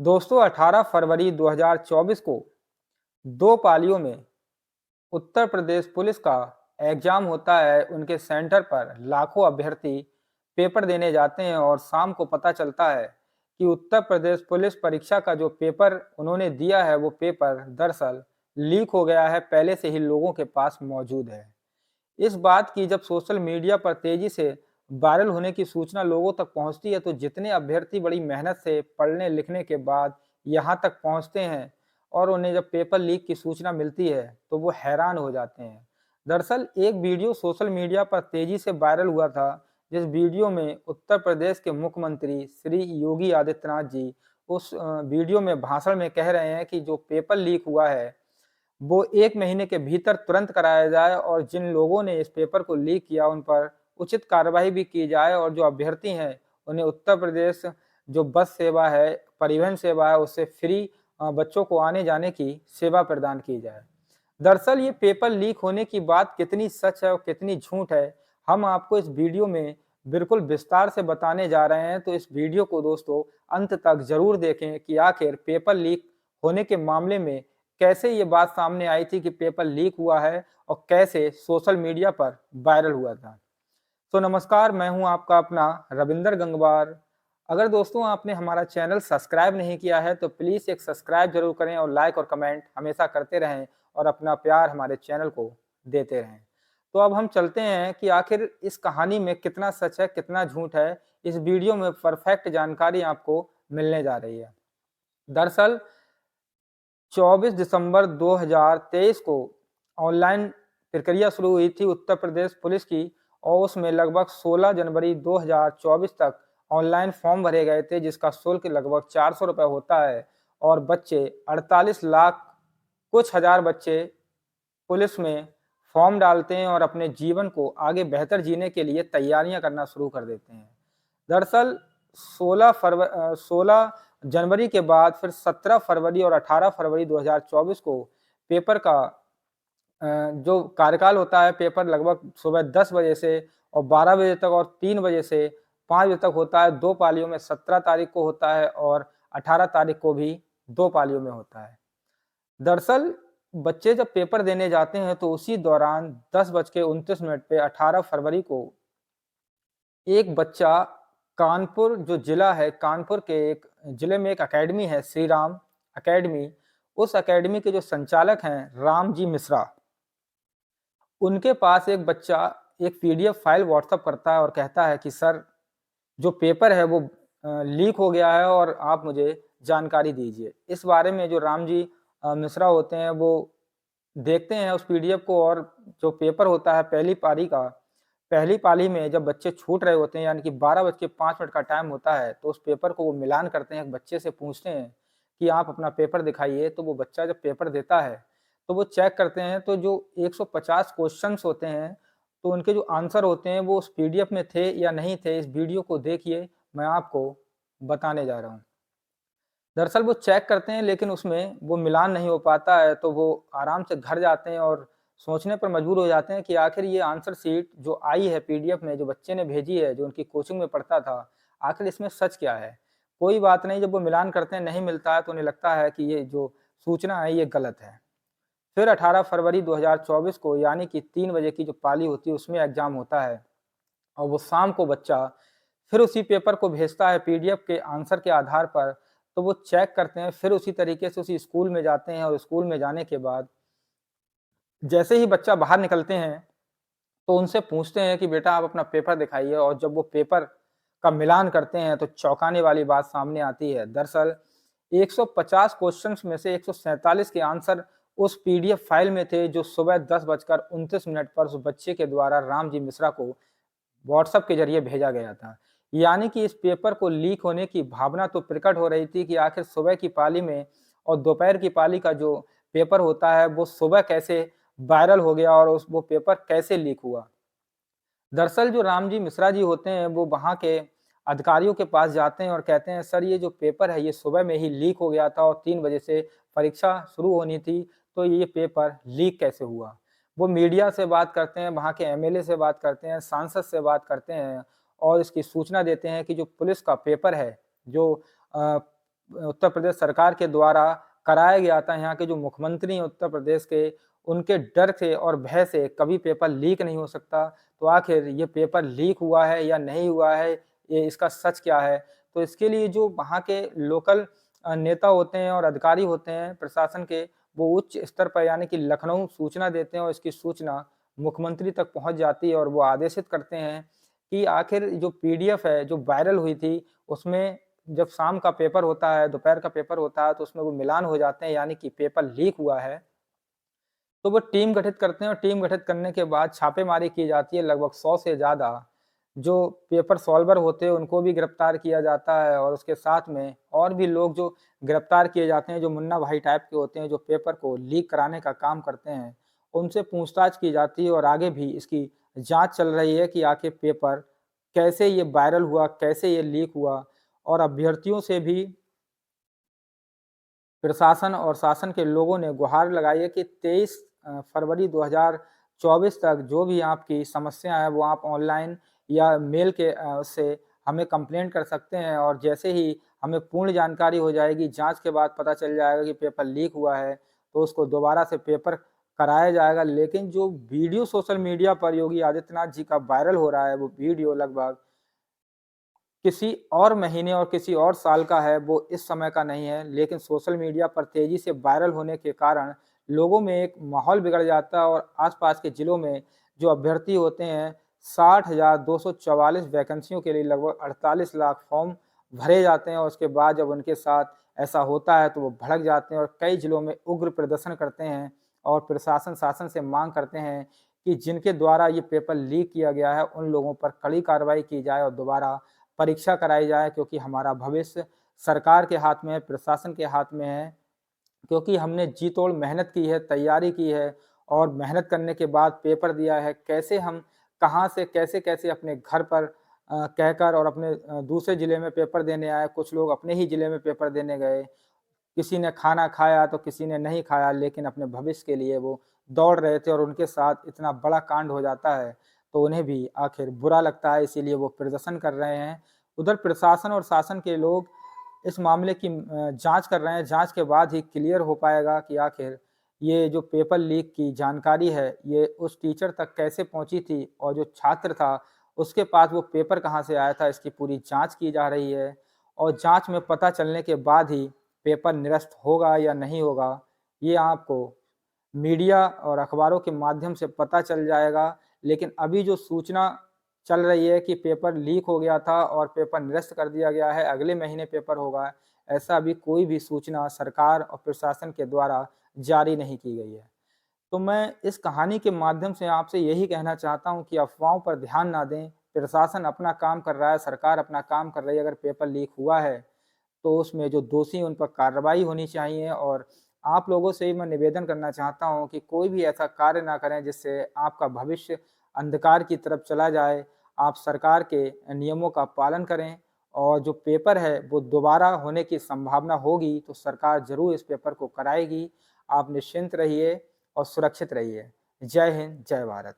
दोस्तों 18 फरवरी 2024 को 2 पालियों में उत्तर प्रदेश पुलिस का एग्जाम होता है। उनके सेंटर पर लाखों अभ्यर्थी पेपर देने जाते हैं और शाम को पता चलता है कि उत्तर प्रदेश पुलिस परीक्षा का जो पेपर उन्होंने दिया है वो पेपर दरअसल लीक हो गया है, पहले से ही लोगों के पास मौजूद है। इस बात की जब सोशल मीडिया पर तेजी से वायरल होने की सूचना लोगों तक पहुंचती है, तो जितने अभ्यर्थी बड़ी मेहनत से पढ़ने लिखने के बाद यहां तक पहुंचते हैं और उन्हें जब पेपर लीक की सूचना मिलती है तो वो हैरान हो जाते हैं। दरअसल एक वीडियो सोशल मीडिया पर तेजी से वायरल हुआ था, जिस वीडियो में उत्तर प्रदेश के मुख्यमंत्री श्री योगी आदित्यनाथ जी उस वीडियो में भाषण में कह रहे हैं कि जो पेपर लीक हुआ है वो 1 महीने के भीतर तुरंत कराया जाए और जिन लोगों ने इस पेपर को लीक किया उन पर उचित कार्रवाई भी की जाए और जो अभ्यर्थी हैं उन्हें उत्तर प्रदेश जो बस सेवा है, परिवहन सेवा है उससे फ्री बच्चों को आने-जाने की सेवा प्रदान की जाए। दरअसल ये पेपर लीक होने की बात कितनी सच है और कितनी झूठ है, हम आपको इस वीडियो में बिल्कुल विस्तार से बताने जा रहे हैं, तो इस वीडियो को दोस्तों अंत तक ज़रूर देखें कि आखिर पेपर लीक होने के मामले में कैसे ये बात सामने आई थी कि पेपर लीक हुआ है और कैसे सोशल मीडिया पर वायरल हुआ था। तो नमस्कार, मैं हूं आपका अपना रविंदर गंगवार। अगर दोस्तों आपने हमारा चैनल सब्सक्राइब नहीं किया है तो प्लीज़ एक सब्सक्राइब जरूर करें और लाइक और कमेंट हमेशा करते रहें और अपना प्यार हमारे चैनल को देते रहें। तो अब हम चलते हैं कि आखिर इस कहानी में कितना सच है, कितना झूठ है। इस वीडियो में परफेक्ट जानकारी आपको मिलने जा रही है। दरअसल 24 दिसंबर 2023 को ऑनलाइन प्रक्रिया शुरू हुई थी उत्तर प्रदेश पुलिस की और उसमें लगभग 16 जनवरी 2024 तक ऑनलाइन फॉर्म भरे गए थे, जिसका शुल्क लगभग 400 रुपये होता है और बच्चे 48 लाख कुछ हजार बच्चे पुलिस में फॉर्म डालते हैं और अपने जीवन को आगे बेहतर जीने के लिए तैयारियां करना शुरू कर देते हैं। दरअसल 16 जनवरी के बाद फिर 17 फरवरी और 18 फरवरी 2024 को पेपर का जो कार्यकाल होता है, पेपर लगभग सुबह 10 बजे से और 12 बजे तक और 3 बजे से 5 बजे तक होता है। 2 पालियों में 17 तारीख को होता है और 18 तारीख को भी 2 पालियों में होता है। दरअसल बच्चे जब पेपर देने जाते हैं तो उसी दौरान 10:29 पे 18 फरवरी को एक बच्चा कानपुर जो ज़िला है, कानपुर के एक ज़िले में एक अकेडमी है, श्री राम अकेडमी, उस अकेडमी के जो संचालक हैं राम जी मिश्रा, उनके पास एक बच्चा एक पीडीएफ फाइल व्हाट्सएप करता है और कहता है कि सर जो पेपर है वो लीक हो गया है और आप मुझे जानकारी दीजिए। इस बारे में जो राम जी मिश्रा होते हैं वो देखते हैं उस पीडीएफ को और जो पेपर होता है पहली पारी का, पहली पाली में जब बच्चे छूट रहे होते हैं यानी कि 12:05 का टाइम होता है, तो उस पेपर को वो मिलान करते हैं, एक बच्चे से पूछते हैं कि आप अपना पेपर दिखाइए, तो वो बच्चा जब पेपर देता है, तो वो चेक करते हैं तो जो 150 क्वेश्चन्स होते हैं, तो उनके जो आंसर होते हैं वो उस पीडीएफ में थे या नहीं थे, इस वीडियो को देखिए, मैं आपको बताने जा रहा हूँ। दरअसल वो चेक करते हैं लेकिन उसमें वो मिलान नहीं हो पाता है, तो वो आराम से घर जाते हैं और सोचने पर मजबूर हो जाते हैं कि आखिर ये आंसर शीट जो आई है पीडीएफ में, जो बच्चे ने भेजी है, जो उनकी कोचिंग में पढ़ता था, आखिर इसमें सच क्या है? कोई बात नहीं, जब वो मिलान करते हैं नहीं मिलता है तो उन्हें लगता है कि ये जो सूचना है ये गलत है। फिर 18 फरवरी 2024 को यानी कि 3 बजे की जो पाली होती है उसमें एग्ज़ाम होता है और वो शाम को बच्चा फिर उसी पेपर को भेजता है पीडीएफ के आंसर के आधार पर, तो वो चेक करते हैं, फिर उसी तरीके से उसी स्कूल में जाते हैं और स्कूल में जाने के बाद जैसे ही बच्चा बाहर निकलते हैं, तो उनसे पूछते हैं कि बेटा आप अपना पेपर दिखाइए और जब वो पेपर का मिलान करते हैं, तो चौंकाने वाली बात सामने आती है। दरअसल 150 क्वेश्चन्स में से 147 के आंसर उस पीडीएफ फाइल में थे, जो सुबह 10:29 पर उस बच्चे के द्वारा राम जी मिश्रा को व्हाट्सएप के ज़रिए भेजा गया था। यानी कि इस पेपर को लीक होने की भावना तो प्रकट हो रही थी कि आखिर सुबह की पाली में और दोपहर की पाली का जो पेपर होता है, वो सुबह कैसे वायरल हो गया और वो पेपर कैसे लीक हुआ। दरअसल जो राम जी मिश्रा जी होते हैं, वो वहाँ के अधिकारियों के पास जाते हैं और कहते हैं, सर ये जो पेपर है, ये सुबह में ही लीक हो गया था और 3 बजे से परीक्षा शुरू होनी थी, तो ये पेपर लीक कैसे हुआ? वो मीडिया से बात करते हैं, वहाँ के एमएलए से बात करते हैं, सांसद से बात करते हैं और इसकी सूचना देते हैं कि जो पुलिस का पेपर है, जो उत्तर प्रदेश सरकार के द्वारा कराया गया था। यहाँ के जो मुख्यमंत्री हैं उत्तर प्रदेश के, उनके डर से और भय से कभी पेपर लीक नहीं हो सकता। तो आखिर ये पेपर लीक हुआ है या नहीं हुआ है, ये इसका सच क्या है? तो इसके लिए जो वहाँ के लोकल नेता होते हैं और अधिकारी होते हैं प्रशासन के, वो उच्च स्तर पर यानी कि लखनऊ सूचना देते हैं और इसकी सूचना मुख्यमंत्री तक पहुँच जाती है और वो आदेशित करते हैं कि आखिर जो पीडीएफ है, जो वायरल हुई थी, उसमें जब शाम का पेपर होता है, दोपहर का पेपर होता है, तो उसमें वो मिलान हो जाते हैं यानी कि पेपर लीक हुआ है। तो वो टीम गठित करते हैं और टीम गठित करने के बाद छापेमारी की जाती है। लगभग 100 से ज़्यादा जो पेपर सॉल्वर होते हैं उनको भी गिरफ्तार किया जाता है और उसके साथ में और भी लोग जो गिरफ्तार किए जाते हैं, जो मुन्ना भाई टाइप के होते हैं, जो पेपर को लीक कराने का काम करते हैं, उनसे पूछताछ की जाती है और आगे भी इसकी जाँच चल रही है कि आखिर पेपर कैसे ये वायरल हुआ, कैसे ये लीक हुआ और अभ्यर्थियों से भी प्रशासन और शासन के लोगों ने गुहार लगाई है कि 23 फरवरी 2024 तक जो भी आपकी समस्या है, वो आप ऑनलाइन या मेल के से हमें कंप्लेंट कर सकते हैं और जैसे ही हमें पूर्ण जानकारी हो जाएगी, जाँच के बाद पता चल जाएगा कि पेपर लीक हुआ है, तो उसको दोबारा से पेपर कराया जाएगा। लेकिन जो वीडियो सोशल मीडिया पर योगी आदित्यनाथ जी का वायरल हो रहा है, वो वीडियो लगभग किसी और महीने और किसी और साल का है, वो इस समय का नहीं है, लेकिन सोशल मीडिया पर तेज़ी से वायरल होने के कारण लोगों में एक माहौल बिगड़ जाता है और आस-पास के जिलों में जो अभ्यर्थी होते हैं, 60,244 वैकेंसियों के लिए लगभग 48 लाख फॉर्म भरे जाते हैं और उसके बाद जब उनके साथ ऐसा होता है, तो वो भड़क जाते हैं और कई जिलों में उग्र प्रदर्शन करते हैं और प्रशासन शासन से माँग करते हैं कि जिनके द्वारा ये पेपर लीक किया गया है, उन लोगों पर कड़ी कार्रवाई की जाए और दोबारा परीक्षा कराई जाए क्योंकि हमारा भविष्य सरकार के हाथ में है, प्रशासन के हाथ में है। क्योंकि हमने जी तोड़ मेहनत की है, तैयारी की है और मेहनत करने के बाद पेपर दिया है। कैसे हम कहाँ से कैसे-कैसे अपने घर पर कहकर और अपने दूसरे ज़िले में पेपर देने आए, कुछ लोग अपने ही ज़िले में पेपर देने गए। किसी ने खाना खाया तो किसी ने नहीं खाया, लेकिन अपने भविष्य के लिए वो दौड़ रहे थे और उनके साथ इतना बड़ा कांड हो जाता है, तो उन्हें भी आखिर बुरा लगता है, इसीलिए वो प्रदर्शन कर रहे हैं। उधर प्रशासन और शासन के लोग इस मामले की जाँच कर रहे हैं, जाँच के बाद ही क्लियर हो पाएगा कि आखिर ये जो पेपर लीक की जानकारी है, ये उस टीचर तक कैसे पहुँची थी और जो छात्र था, उसके पास वो पेपर कहाँ से आया था, इसकी पूरी जाँच की जा रही है और जाँच में पता चलने के बाद ही पेपर निरस्त होगा या नहीं होगा, ये आपको मीडिया और अखबारों के माध्यम से पता चल जाएगा। लेकिन अभी जो सूचना चल रही है कि पेपर लीक हो गया था और पेपर निरस्त कर दिया गया है, अगले महीने पेपर होगा, ऐसा अभी कोई भी सूचना सरकार और प्रशासन के द्वारा जारी नहीं की गई है। तो मैं इस कहानी के माध्यम से आपसे यही कहना चाहता हूँ कि अफ़वाहों पर ध्यान ना दें, प्रशासन अपना काम कर रहा है, सरकार अपना काम कर रही है, अगर पेपर लीक हुआ है तो उसमें जो दोषी हैं उन पर कार्रवाई होनी चाहिए और आप लोगों से ही मैं निवेदन करना चाहता हूँ कि कोई भी ऐसा कार्य ना करें जिससे आपका भविष्य अंधकार की तरफ चला जाए। आप सरकार के नियमों का पालन करें और जो पेपर है वो दोबारा होने की संभावना होगी तो सरकार ज़रूर इस पेपर को कराएगी। आप निश्चिंत रहिए और सुरक्षित रहिए। जय हिंद, जय भारत।